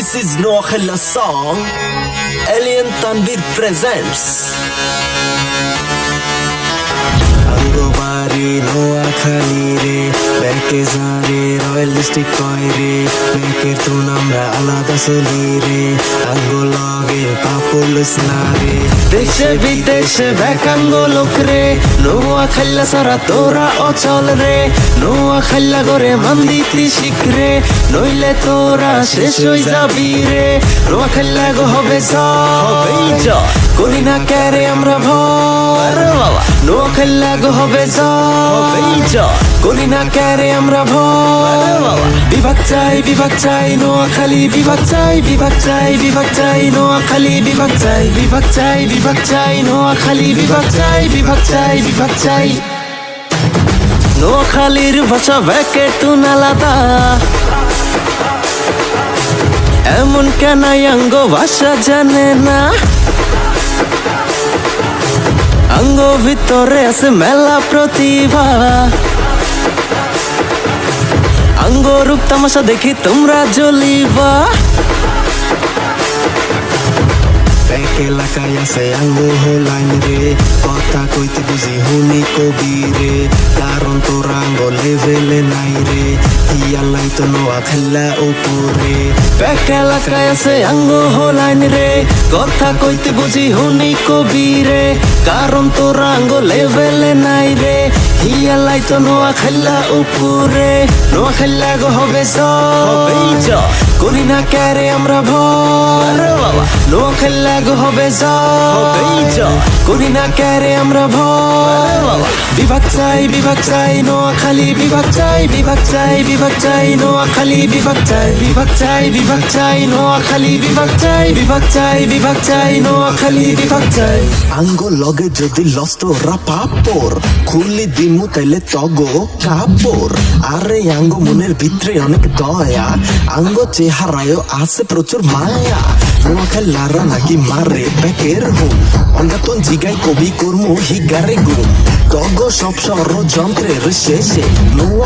This is Noakhella song. Alien Tanvir presents. Angobari Noakhali re, beke zare royal district koi re, beke tu namra alada soli re, angologe papulus nare. Deshe bideshe bekango lokre, Noakhella sara tora ochol re, Noakhella gore manditi shikre, noile tora shesh hoi jabi re, Noakhella go hobe ja, kori na kere amra bhor, Noakhella go hobe ja, kori na kere amra bhor. Bibhag chai Noakhali, bibhag chai Noakhali, bibhag chai Noakhali, bibhag chai নোয়াখালীর ভাষা ব্যাকে টুন আলাদা, এমন কেন অঙ্গ ভাষা জানে না, অঙ্গ ভিতরে আছে মেলা প্রতিভা, অঙ্গ রূপ তামাশা দেখি তোমরা জ্বলিবা। এক এলাকায় আছে আঙ্গ লাইন রে, কথা কইতে বুঝি হুনি কবি রে, কারণ তোর আঙ্গ লেভেলে নাই রে, হিয়ালাই তো নোয়াখাল্লা উপরে। এক এলাকায় আছে আঙ্গ লাইন রে, কথা কইতে বুঝি হুনি কবি রে, কারণ তোর আঙ্গ লেভেলে নাই রে, হিয়ালাই তো নোয়াখাল্লা উপরে। নোয়াখাল্লা গো হবে যা, করি না ক্যারে আমরা ভর, নোয়াখাল্লা গো হবে যা, করি না ক্যারে আমরা ভর। বিভাগ চাই নোয়াখালী, বিভাগ চাই নোয়াখালী, বিভাগ চাই নোয়াখালী, বিভাগ চাই নোয়াখালী, বিভাগ চাই। আঙ্গ লগে যদি লস্ট রাপাপর, খুলি দিমু তাইলে তগো কাপড়। আরে আঙ্গ মনের ভিতরে অনেক দয়া, আঙ্গ চেহারায় আছে প্রচুর মায়া। নোয়াখালীরা নাকি মারে ব্যাকের হুম, অঙ্গাতন জিগাই কবি কর্ম হিগারে গুম, তগ সব ষড়যন্ত্রের শেষে নোয়া